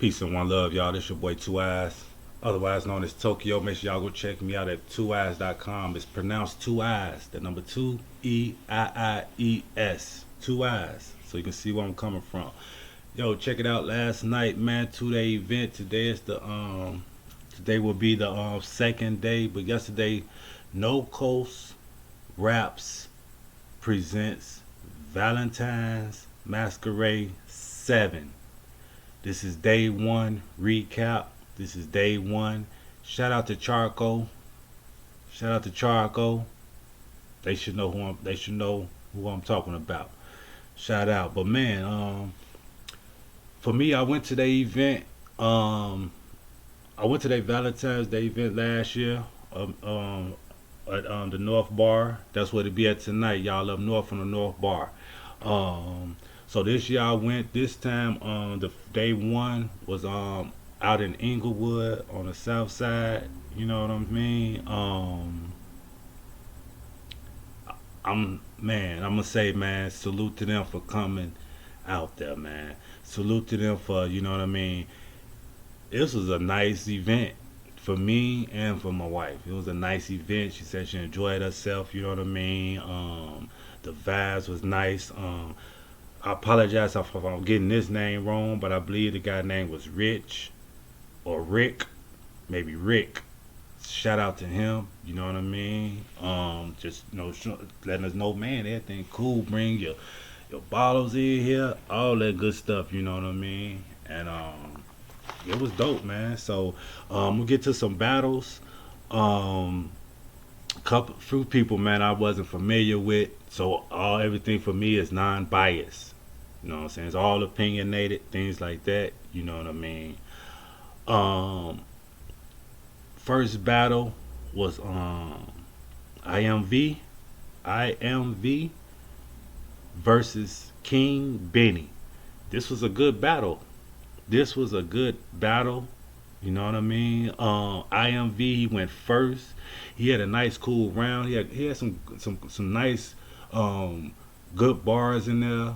Peace and one love, y'all. This your boy 2eiies, otherwise known as Tokyo. Make sure y'all go check me out at 2eiies.com. It's pronounced 2eiies, the number 2eiies, 2eiies. So you can see where I'm coming from. Yo, check it out. Last night, man, 2-day event. Today will be the second day, but yesterday, No Coast Raps presents Valentine's Masquerade 7. This is day one recap. This is day one. Shout out to Charco. Shout out to Charco. They should know who I'm talking about. Shout out. But man, for me, I went to the event. I went to the Valentine's Day event last year. At the North Bar. That's what it be at tonight. Y'all up north on the North Bar. So this year I went. This time, the day one was out in Inglewood on the south side. You know what I mean? I'm gonna say, man, salute to them for coming out there, man. Salute to them for, you know what I mean. This was a nice event for me and for my wife. It was a nice event. She said she enjoyed herself. You know what I mean. The vibes was nice. I apologize if I'm getting this name wrong, but I believe the guy's name was Rich or Rick, maybe Rick. Shout out to him. You know what I mean. Just letting us know, man, everything cool. Bring your bottles in here, all that good stuff. You know what I mean. And it was dope, man. So we'll get to some battles. Few people, man, I wasn't familiar with. So everything for me is non-biased. You know what I'm saying? It's all opinionated, things like that. You know what I mean? First battle was IMV versus King Benny. This was a good battle. This was a good battle. You know what I mean? IMV, he went first. He had a nice cool round. He had some nice good bars in there,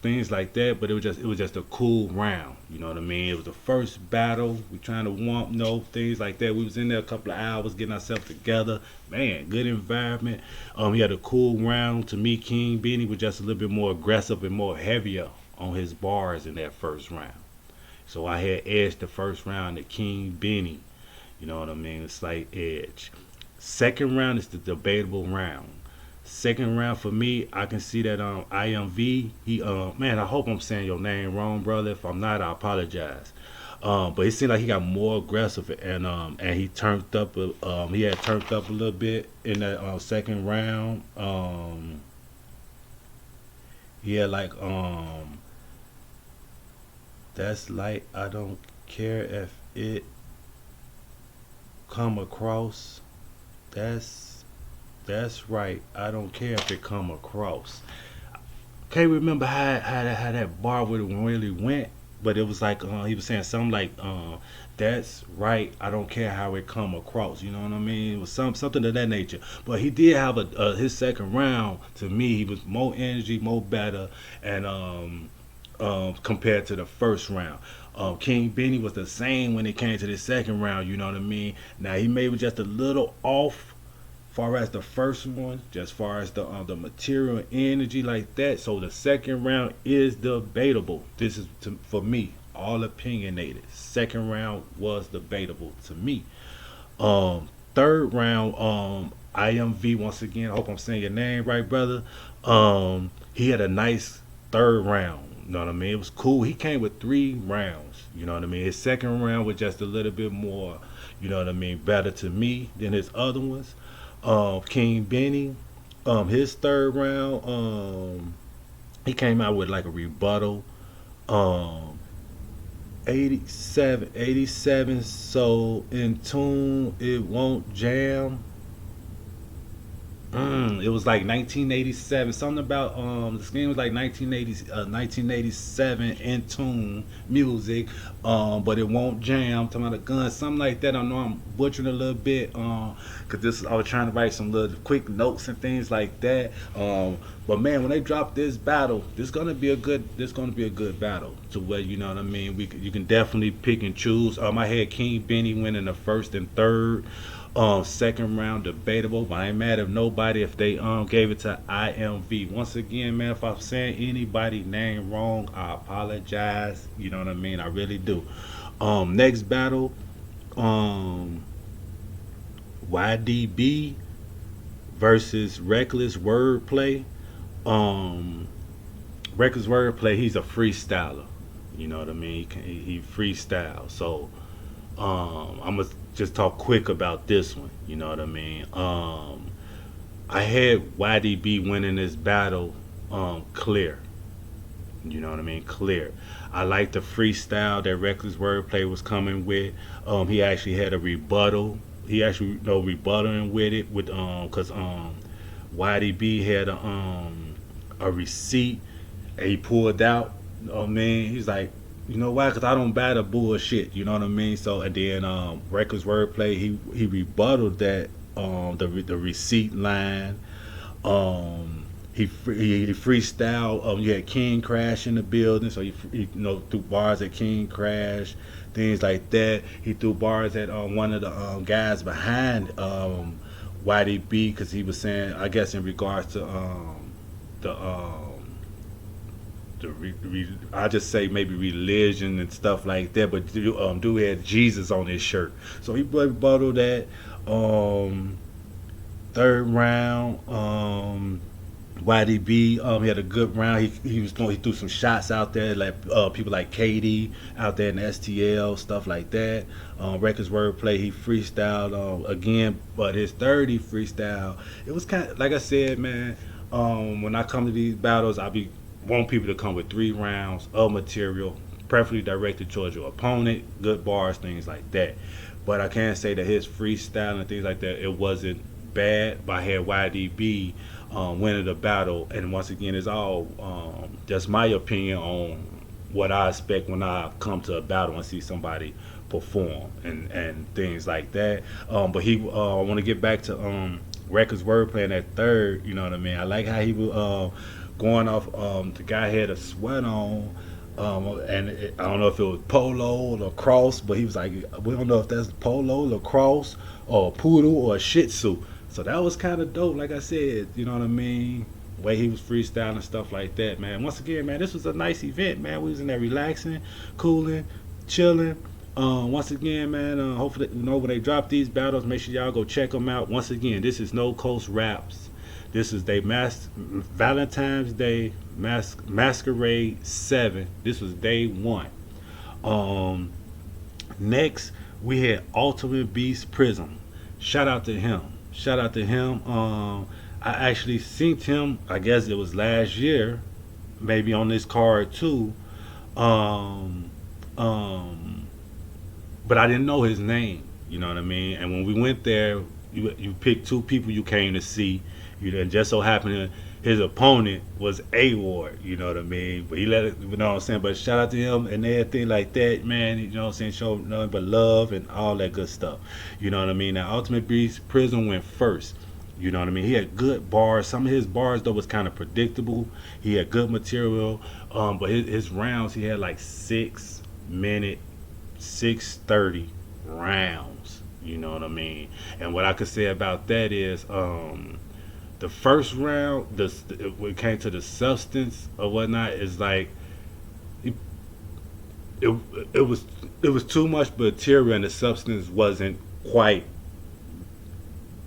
things like that. But it was just a cool round. You know what I mean? It was the first battle. We trying to warm, things like that. We was in there a couple of hours getting ourselves together. Man, good environment. He had a cool round. To me, King Benny was just a little bit more aggressive and more heavier on his bars in that first round. So I had edged the first round to King Benny. You know what I mean? A slight edge. Second round is the debatable round. Second round for me, I can see that IMV, he man, I hope I'm saying your name wrong, brother. If I'm not, I apologize. But it seemed like he got more aggressive and he turned up he had turned up a little bit in that second round. He had like that's like, I don't care if it come across. That's right. I don't care if it come across. Can't remember how that bar really went, but it was like he was saying something like that's right. I don't care how it come across. You know what I mean? It was something of that nature. But he did have his second round. To me, he was more energy, more better, and compared to the first round. King Benny was the same when it came to the second round, you know what I mean? Now he may be just a little off far as the first one, just far as the material energy like that. So the second round is debatable. This is for me, all opinionated. Second round was debatable to me. Third round, IMV once again, I hope I'm saying your name right, brother. He had a nice third round. You know what I mean? It was cool. He came with 3 rounds. You know what I mean? His second round was just a little bit more, you know what I mean, better to me than his other ones. King Benny, his third round, he came out with like a rebuttal. 87, so in tune, it won't jam. It was like 1987. Something about this game was like 1987 in tune music. But it won't jam. Talking about a gun, something like that. I know I'm butchering a little bit. Cause I was trying to write some little quick notes and things like that. But man, when they drop this battle, this gonna be a good battle. to where you know what I mean. You can definitely pick and choose. I had King Benny winning the first and third. Second round debatable, but I ain't mad at nobody if they gave it to IMV. Once again, man, if I'm saying anybody name wrong, I apologize. You know what I mean? I really do. Next battle, um, YDB versus Reckless Wordplay. Um, Reckless Wordplay, he's a freestyler. You know what I mean? He freestyles. So I'm gonna just talk quick about this one. You know what I mean? I had YDB winning this battle clear. You know what I mean? Clear. I like the freestyle that Reckless Wordplay was coming with. He actually had a rebuttal. He actually rebuttaling with it with cause YDB had a receipt and he pulled out. You know what I mean? He's like, you know why? Cause I don't battle bullshit. You know what I mean? So and then Reckless Wordplay he rebutted that the receipt line. He freestyle. You had King Crash in the building, so he threw bars at King Crash, things like that. He threw bars at one of the guys behind YDB because he was saying, I guess in regards to the I just say maybe religion and stuff like that. But dude had Jesus on his shirt, so he rebutted that. Third round. YDB, he had a good round. He threw some shots out there, like people like Katie out there in the STL, stuff like that. Records Wordplay, he freestyled again, but his third he freestyle. It was kind of like I said, man. When I come to these battles, want people to come with 3 rounds of material, preferably directed towards your opponent, good bars, things like that. But I can't say that his freestyle and things like that, it wasn't bad. But I had YDB winning the battle, and once again, it's all just my opinion on what I expect when I come to a battle and see somebody perform and things like that. But I want to get back to Records Wordplay in that third. You know what I mean? I like how he was going off. The guy had a sweat on. I don't know if it was polo or lacrosse, but he was like, we don't know if that's polo, lacrosse, or poodle, or a shih tzu. So that was kind of dope, like I said, you know what I mean? The way he was freestyling and stuff like that, man. Once again, man, this was a nice event, man. We was in there relaxing, cooling, chilling. Once again, man, hopefully, when they drop these battles, make sure y'all go check them out. Once again, this is No Coast Raps. This is Valentine's Day Masquerade 7. This was day 1. Next, we had Ultimate Beast Prism. Shout out to him. I actually seen him, I guess it was last year, maybe on this card too. Um, um, but I didn't know his name, you know what I mean? And when we went there, you picked 2 people you came to see. And just so happened his opponent was A Ward, you know what I mean? But he let it, you know what I'm saying? But shout out to him and everything like that, man. You know what I'm saying? Show nothing but love and all that good stuff. You know what I mean? Now, Ultimate Beast Prism went first. You know what I mean? He had good bars. Some of his bars, though, was kind of predictable. He had good material. But his rounds, he had like 6-minute, 6:30 rounds. You know what I mean? And what I could say about that is, the first round, when it came to the substance or whatnot, is like it, it was too much material and the substance wasn't quite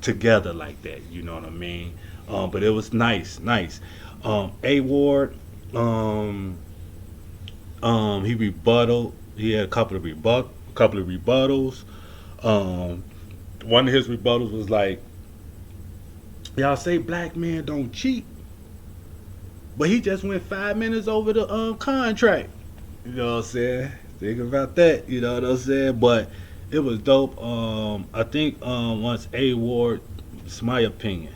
together like that. You know what I mean? But it was nice. A Ward, he rebutted. He had a couple of rebuttals. One of his rebuttals was like, y'all say black men don't cheat, but he just went 5 minutes over the contract. You know what I'm saying? Think about that. You know what I'm saying? But it was dope. I think once A Ward, it's my opinion.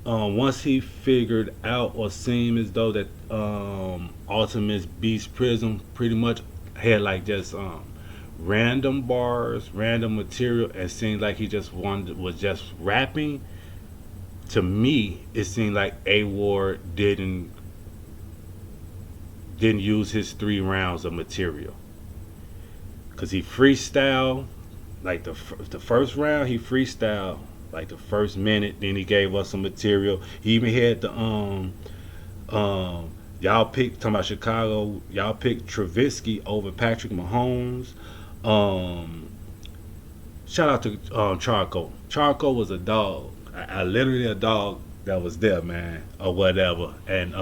Once he figured out or seemed as though that Ultimate Beast Prism pretty much had like just random bars, random material, and seemed like he just was just rapping. To me, it seemed like A Ward didn't didn't use his 3 rounds of material because he freestyled like the first round. He freestyled like the first minute. Then he gave us some material. He even had the y'all picked talking about Chicago. Y'all picked Trubisky over Patrick Mahomes. Um, Shout out to Charco. Charco was a dog. I literally a dog that was there, man, or whatever. And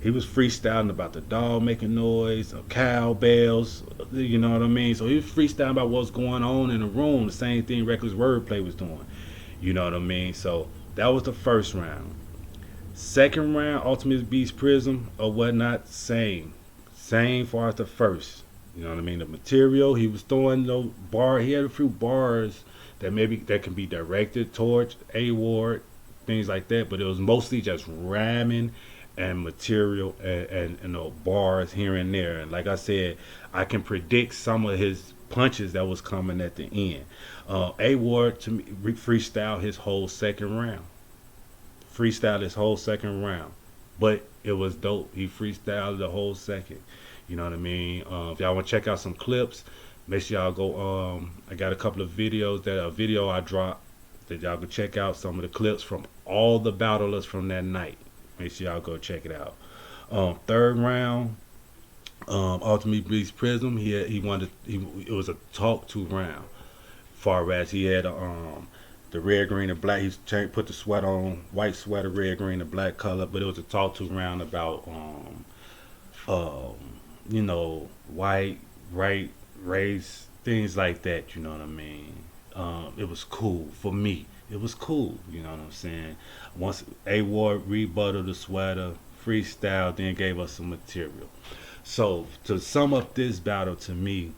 he was freestyling about the dog making noise, cowbells, you know what I mean? So he was freestyling about what's going on in the room. The same thing Reckless Wordplay was doing. You know what I mean? So that was the first round. Second round, Ultimate Beast Prism or whatnot, same. Same far as the first. You know what I mean? The material he was throwing, those bar. He had a few bars that maybe that can be directed towards A Ward, things like that. But it was mostly just ramming and material and bars here and there. And like I said, I can predict some of his punches that was coming at the end. A Ward to me freestyle his whole second round. Freestyle his whole second round, but it was dope. He freestyled the whole second. You know what I mean? If y'all want to check out some clips, make sure y'all go. I got a couple of videos a video I dropped that y'all can check out some of the clips from all the battlers from that night. Make sure y'all go check it out. Third round, Ultimate Beast Prism. He wanted. It was a talk to round. Far as he had the red, green, and black. He put the sweat on, white sweater, red, green, and black color. But it was a talk to round about white, right, race, things like that. You know what I mean? It was cool for me. It was cool. You know what I'm saying? Once A Ward rebutted the sweater, freestyle, then gave us some material. So to sum up this battle to me,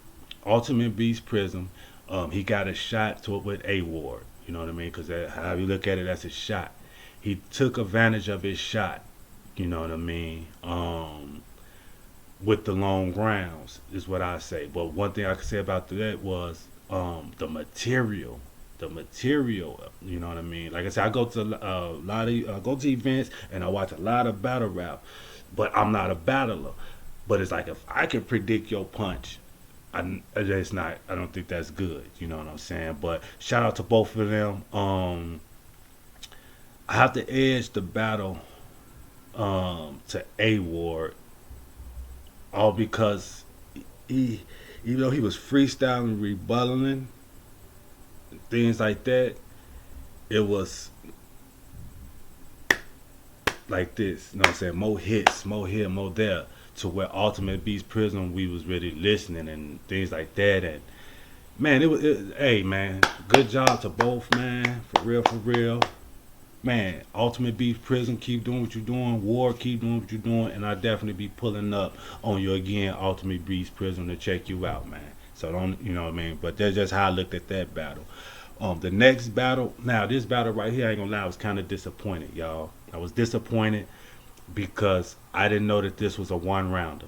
Ultimate Beast Prism, he got a shot to it with A Ward. You know what I mean? Because how you look at it, that's a shot. He took advantage of his shot. You know what I mean? With the long rounds is what I say. But one thing I could say about that was the material. The material, you know what I mean? Like I said, I go to a lot of go to events and I watch a lot of battle rap, but I'm not a battler. But it's like if I can predict your punch, it's not. I don't think that's good. You know what I'm saying? But shout out to both of them. I have to edge the battle to A Ward, all because even though he was freestyling, rebutting, things like that, it was like this. You know what I'm saying? More hits, more here, more there. To where Ultimate Beast Prism, we was really listening and things like that. And man, hey man, good job to both, man. For real. Man, Ultimate Beast Prism, keep doing what you're doing. War, keep doing what you're doing. And I'll definitely be pulling up on you again, Ultimate Beast Prism, to check you out, man. So don't, you know what I mean? But that's just how I looked at that battle. The next battle, now this battle right here, I ain't gonna lie, I was kind of disappointed, y'all. I was disappointed because I didn't know that this was a one-rounder.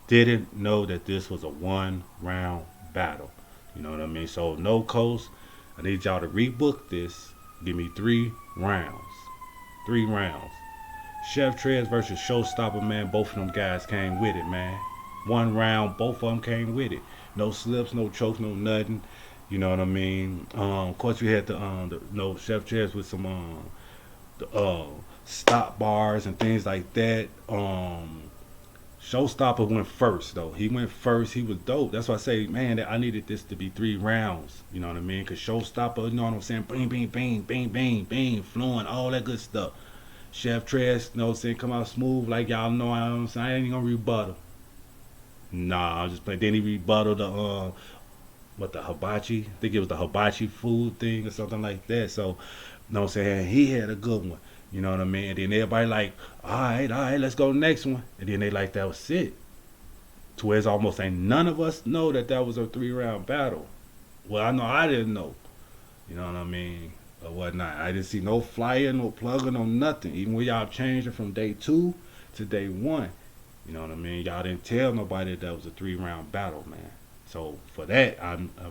Didn't know that this was a one-round battle. You know what I mean? So, no coast, I need y'all to rebook this. Give me 3 rounds. 3 rounds. Chef Trez versus Showstopper, man. Both of them guys came with it, man. 1 round, both of them came with it. No slips, no chokes, no nothing. You know what I mean? Of course, we had the Chef Trez with some stop bars and things like that. Showstopper went first though. He went first. He was dope. That's why I say, man, that I needed this to be 3 rounds. You know what I mean? Cause Showstopper, you know what I'm saying? Bing, bing, bing, bing, bing, bing, flowing, all that good stuff. Chef Trez, you know what I'm saying? Come out smooth like y'all know. I ain't gonna rebuttal. Nah, I'm just playing. Then he rebutted the hibachi. I think it was the hibachi food thing or something like that. So, you know what I'm saying? He had a good one. You know what I mean? And then everybody like, all right, let's go next one. And then they like, that was it. To where it's almost ain't none of us know that was a 3-round battle. Well, I know I didn't know. You know what I mean? Or whatnot. I didn't see no flyer, no plugger, no nothing. Even when y'all changed it from day 2 to day 1. You know what I mean? Y'all didn't tell nobody that was a 3-round battle, man. So for that,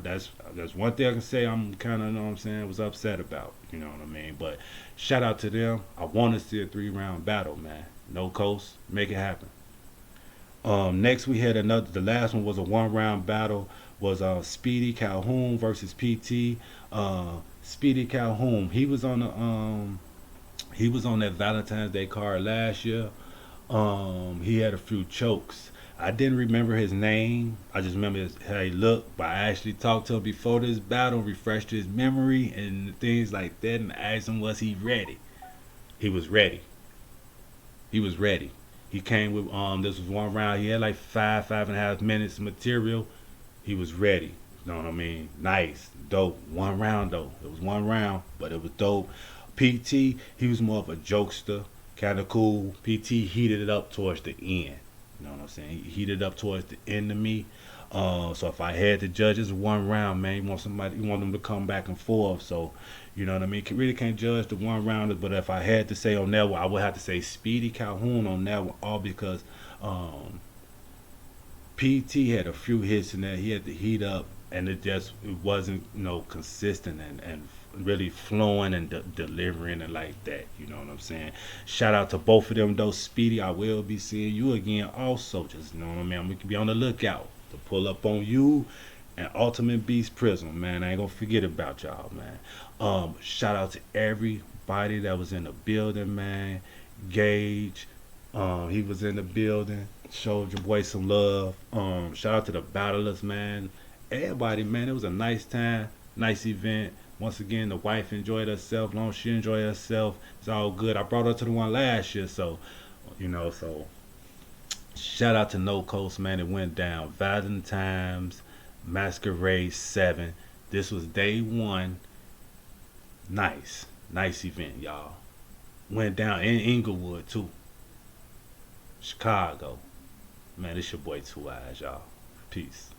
that's one thing I can say I'm kind of, you know what I'm saying, was upset about. You know what I mean? But shout out to them. I want to see a 3-round battle, man. No coast, make it happen. Next we had another. The last one was a one round battle. Was Speedy Calhoun versus PT. Speedy Calhoun. He was on that Valentine's Day card last year. He had a few chokes. I didn't remember his name. I just remember how he looked. But I actually talked to him before this battle, refreshed his memory and things like that, and asked him was he ready. He was ready. He was ready. He came with this was one round. He had like 5.5 minutes of material. He was ready. You know what I mean? Nice, dope. One round though. It was one round, but it was dope. PT, he was more of a jokester, kind of cool. PT heated it up towards the end. You know what I'm saying? He heated up towards the end of me. So if I had to judge, it's one round, man. You want them to come back and forth. So, you know what I mean? Really can't judge the one rounders, but if I had to say on that one, I would have to say Speedy Calhoun on that one, all because um, PT had a few hits in there. He had to heat up, and it wasn't consistent and really flowing and delivering and like that. You know what I'm saying? Shout out to both of them though. Speedy, I will be seeing you again. Also, just you know what I mean. We can be on the lookout to pull up on you and Ultimate Beast Prism, man. I ain't gonna forget about y'all, man. Shout out to everybody that was in the building, man. Gage, he was in the building. Showed your boy some love. Shout out to the battlers, man. Everybody, man. It was a nice time, nice event. Once again, the wife enjoyed herself. Long as she enjoyed herself, it's all good. I brought her to the one last year, so so shout out to No Coast, man. It went down. Valentine's Masquerade 7. This was day one. Nice, nice event, y'all. Went down in Inglewood too. Chicago. Man, it's your boy 2eiies, y'all. Peace.